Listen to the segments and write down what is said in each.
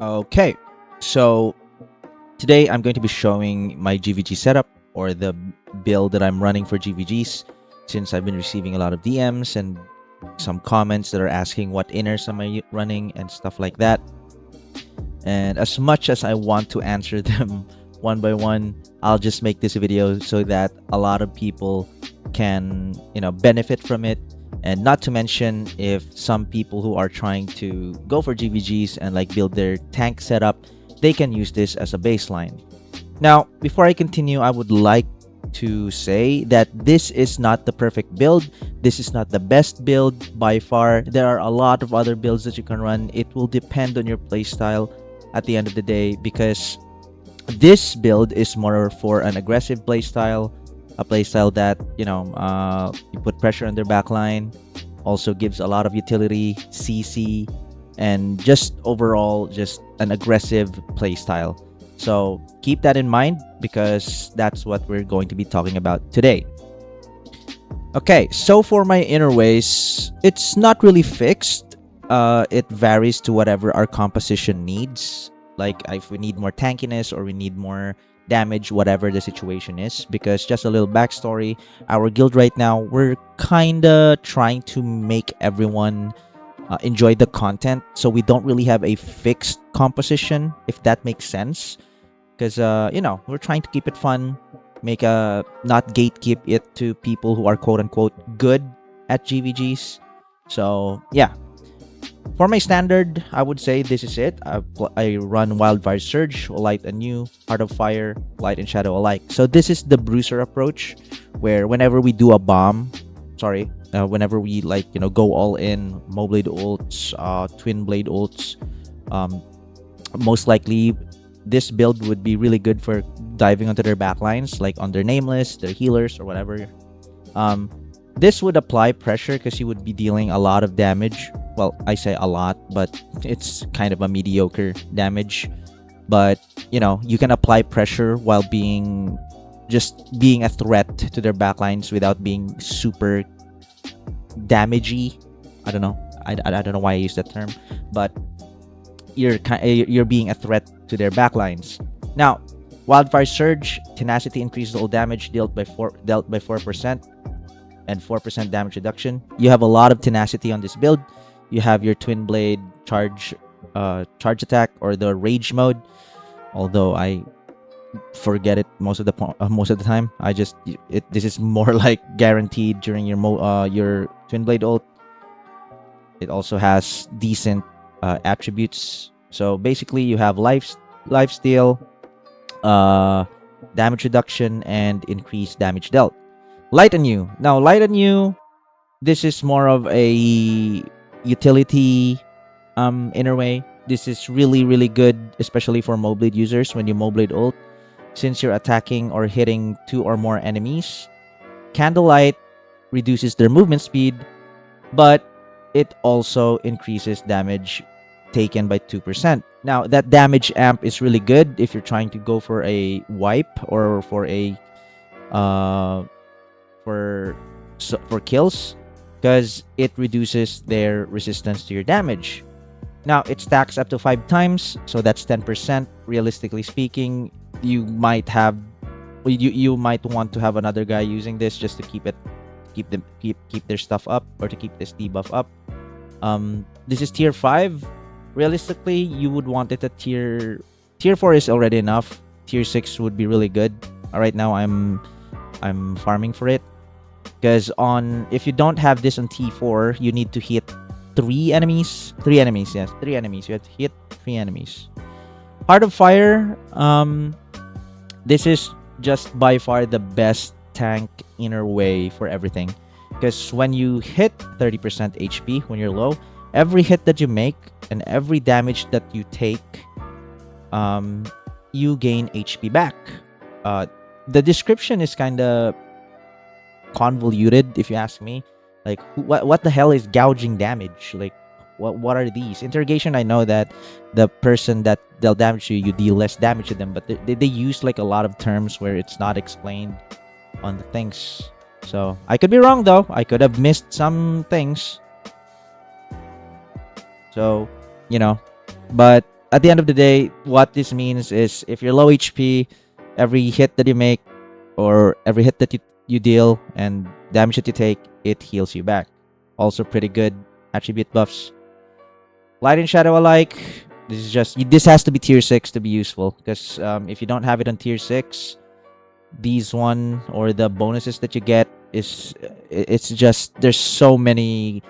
Okay, so today I'm going to be showing my GvG setup or the build that I'm running for GvGs, since I've been receiving a lot of DMs and some comments that are asking what inners am I running and stuff like that. And as much as I want to answer them one by one, I'll just make this video so that a lot of people can, benefit from it. And not to mention, if some people who are trying to go for GvGs and like build their tank setup, they can use this as a baseline. Now, before I continue, I would like to say that this is not the perfect build. This is not the best build by far. There are a lot of other builds that you can run. It will depend on your playstyle at the end of the day, because this build is more for an aggressive playstyle, a playstyle that you put pressure on their backline, also gives a lot of utility, CC, and just overall just an aggressive playstyle. So keep that in mind, because that's what we're going to be talking about today. Okay, so for my inner ways, it's not really fixed. It varies to whatever our composition needs. Like if we need more tankiness or we need more damage, whatever the situation is. Because just a little backstory, our guild right now, we're kinda trying to make everyone enjoy the content, so we don't really have a fixed composition, if that makes sense. Because we're trying to keep it fun, make not gatekeep it to people who are quote-unquote good at GvGs. So yeah, for my standard, I would say this is it. I run Wildfire Surge, Light Anew, Heart of Fire, Light and Shadow alike. So this is the Bruiser approach, where whenever we do a bomb, whenever we go all in, Moblade ults, Twin Blade ults, most likely this build would be really good for diving onto their backlines, like on their Nameless, their healers, or whatever. This would apply pressure because you would be dealing a lot of damage. Well, I say a lot, but it's kind of a mediocre damage. But, you can apply pressure while being a threat to their backlines without being super damagey. I don't know. I don't know why I use that term, but you're being a threat to their backlines. Now, Wildfire Surge, tenacity increases all damage dealt by 4%, and 4% damage reduction. You have a lot of tenacity on this build. You have your Twin Blade charge attack, or the Rage mode. Although I forget it most of the time. This is more like guaranteed during your Twin Blade ult. It also has decent attributes. So basically, you have life steal, damage reduction, and increased damage dealt. Light Anew. Now, Light Anew, this is more of a utility inner way. This is really, really good, especially for Moblade users when you Moblade ult. Since you're attacking or hitting 2 or more enemies, Candlelight reduces their movement speed, but it also increases damage taken by 2%. Now, that damage amp is really good if you're trying to go for a wipe or for a for kills, because it reduces their resistance to your damage. Now, it stacks up to 5 times, so that's 10%. Realistically speaking, you might want to have another guy using this just to keep their stuff up, or to keep this debuff up. This is tier 5. Realistically, you would want it at tier 4 is already enough. Tier 6 would be really good. Right now I'm farming for it, because if you don't have this on T4, you need to hit 3 enemies. 3 enemies, yes, 3 enemies. You have to hit 3 enemies. Heart of Fire, this is just by far the best tank inner way for everything, because when you hit 30% HP when you're low, every hit that you make and every damage that you take, you gain HP back. The description is kind of convoluted, if you ask me. Like, what the hell is gouging damage? Like, what are these? Interrogation, I know that the person that they'll damage you deal less damage to them, but they use like a lot of terms where it's not explained on the things. So I could be wrong, though. I could have missed some things. So, but at the end of the day, what this means is if you're low HP, every hit that you make or every hit that you deal and damage that you take, it heals you back. Also pretty good attribute buffs. Light and Shadow alike. This has to be tier 6 to be useful, because if you don't have it on tier 6, these one or the bonuses that you get it's just there's so many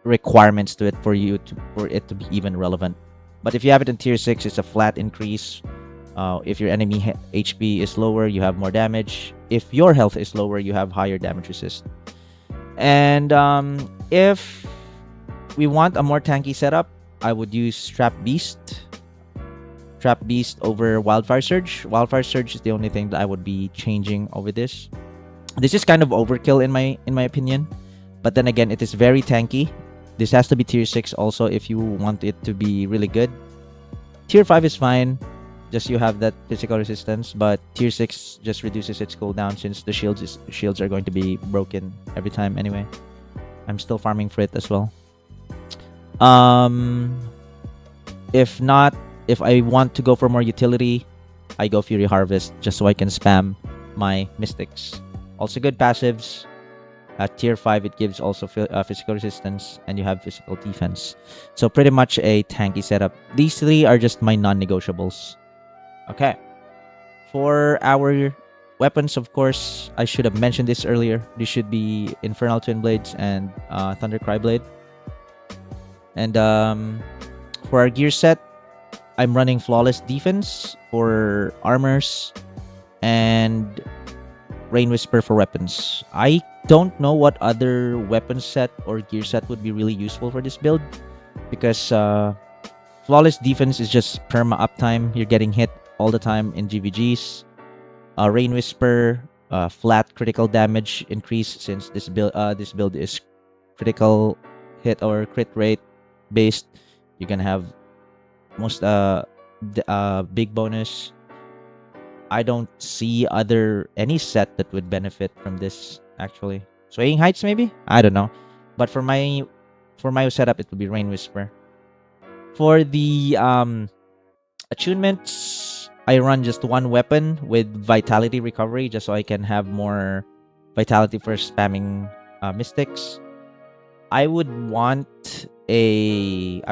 requirements to it for it to be even relevant. But if you have it in tier 6, it's a flat increase. If your enemy HP is lower, you have more damage. If your health is lower, you have higher damage resist. And if we want a more tanky setup, I would use Trap Beast over Wildfire Surge. Wildfire Surge is the only thing that I would be changing over this. This is kind of overkill in my opinion, but then again, it is very tanky. This has to be tier 6 also if you want it to be really good. Tier 5 is fine, just you have that physical resistance, but tier 6 just reduces its cooldown since the shields are going to be broken every time anyway. I'm still farming for it as well. If I want to go for more utility, I go Fury Harvest just so I can spam my Mystics. Also good passives. At tier 5, it gives also physical resistance, and you have physical defense. So pretty much a tanky setup. These three are just my non-negotiables. Okay. For our weapons, of course, I should have mentioned this earlier. This should be Infernal Twin Blades and Thunder Cry Blade. And for our gear set, I'm running Flawless Defense for armors and Rain Whisper for weapons. I don't know what other weapon set or gear set would be really useful for this build, because Flawless Defense is just perma uptime. You're getting hit all the time in GvGs. Rain Whisper, flat critical damage increase, since this build is critical hit or crit rate based. You can have most big bonus. I don't see any set that would benefit from this actually. Swaying Heights maybe? I don't know. But for my setup, it would be Rain Whisper. For the attunements, I run just one weapon with Vitality Recovery just so I can have more Vitality for spamming Mystics. I would want the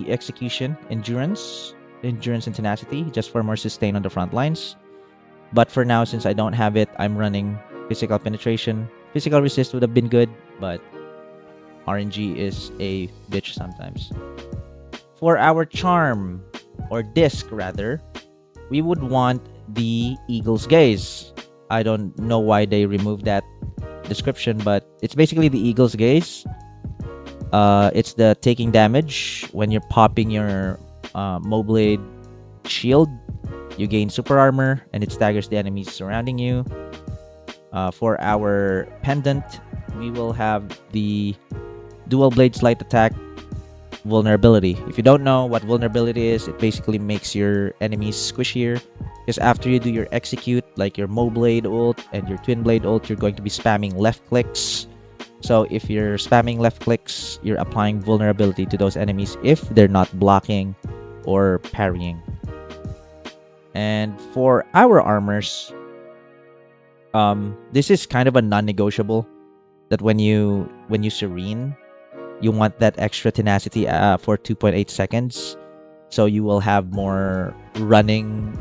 Execution Endurance and Tenacity just for more sustain on the front lines. But for now, since I don't have it, I'm running Physical Penetration. Physical Resist would have been good, but RNG is a bitch sometimes. For our charm, or disc rather, we would want the Eagle's Gaze. I don't know why they removed that description, but it's basically the Eagle's Gaze. It's the taking damage when you're popping your Moblade shield. You gain super armor and it staggers the enemies surrounding you. For our pendant, we will have the dual blade sleight attack vulnerability. If you don't know what vulnerability is, it basically makes your enemies squishier, because after you do your execute, like your Moblade ult and your Twin Blade ult, you're going to be spamming left clicks. So if you're spamming left clicks, you're applying vulnerability to those enemies if they're not blocking or parrying. And for our armors, this is kind of a non-negotiable, that when you serene, you want that extra tenacity for 2.8 seconds, so you will have more running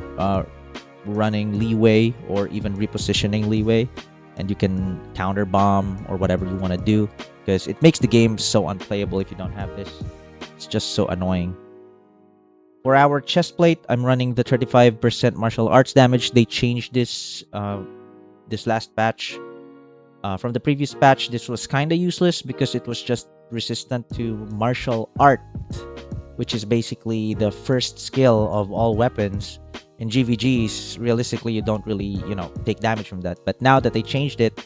leeway or even repositioning leeway, and you can counter bomb or whatever you want to do, because it makes the game so unplayable if you don't have this. It's just so annoying. For our chest plate, I'm running the 35% martial arts damage. They changed this this last patch. From the previous patch, this was kind of useless because it was just resistant to martial art, which is basically the first skill of all weapons. In GvGs, realistically, you don't really, take damage from that. But now that they changed it,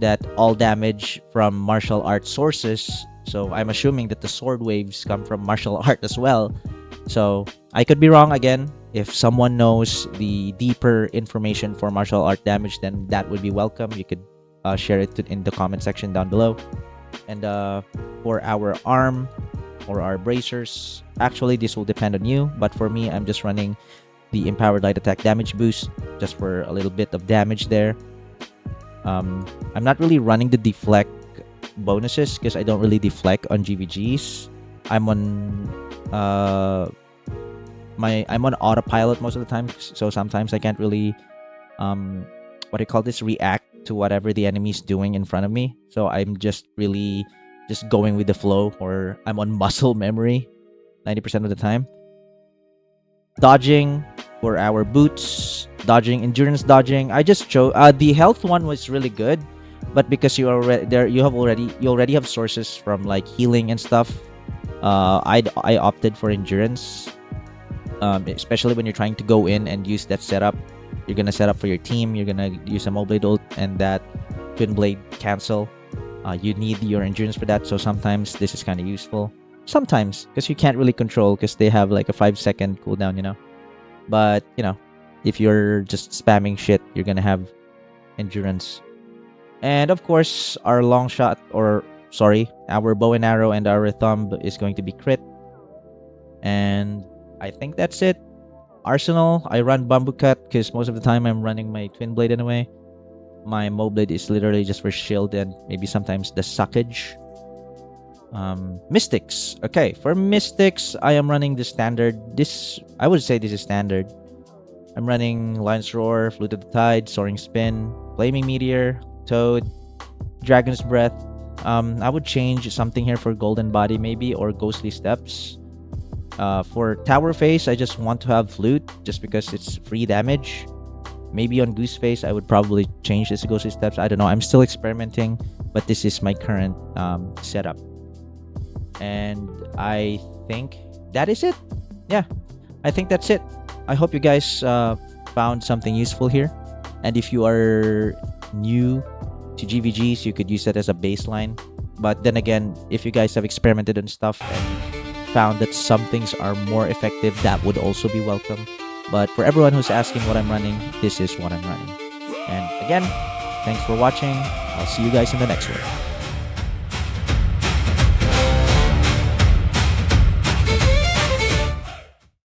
that all damage from martial art sources, so I'm assuming that the sword waves come from martial art as well. So I could be wrong again. If someone knows the deeper information for martial art damage, then that would be welcome. You could share it in the comment section down below. And for our arm, or our bracers. Actually, this will depend on you, but for me, I'm just running the empowered light attack damage boost just for a little bit of damage there. I'm not really running the deflect bonuses because I don't really deflect on GvGs. I'm on I'm on autopilot most of the time, so sometimes I can't really what do you call this, react to whatever the enemy's doing in front of me. So I'm just really just going with the flow, or I'm on muscle memory 90% of the time. Dodging for our boots, dodging, endurance dodging. I just chose the health one was really good, but because you already there, you already have sources from like healing and stuff. I opted for endurance, especially when you're trying to go in and use that setup. You're gonna set up for your team. You're gonna use a Moblade ult and that Twin Blade cancel. You need your endurance for that, so sometimes this is kind of useful. Sometimes, because you can't really control, because they have like a 5-second cooldown, you know. But, you know, if you're just spamming shit, you're gonna have endurance. And of course, our long shot, or sorry, our bow and arrow and our thumb is going to be crit. And I think that's it. Arsenal, I run bamboo cut because most of the time I'm running my twin blade anyway. My Moblade is literally just for shield and maybe sometimes the suckage. Mystics. Okay, for Mystics, I am running the standard. I would say this is standard. I'm running Lion's Roar, Flute of the Tide, Soaring Spin, Flaming Meteor, Toad, Dragon's Breath. I would change something here for Golden Body maybe, or Ghostly Steps. For Tower Face, I just want to have Flute just because it's free damage. Maybe on Goose Face, I would probably change this to Ghostly Steps. I don't know. I'm still experimenting, but this is my current setup. And I think that is it. Yeah, I think that's it. I hope you guys found something useful here. And if you are new to GvGs, you could use that as a baseline. But then again, if you guys have experimented and stuff and found that some things are more effective, that would also be welcome. But for everyone who's asking what I'm running, this is what I'm running. And again, thanks for watching. I'll see you guys in the next one.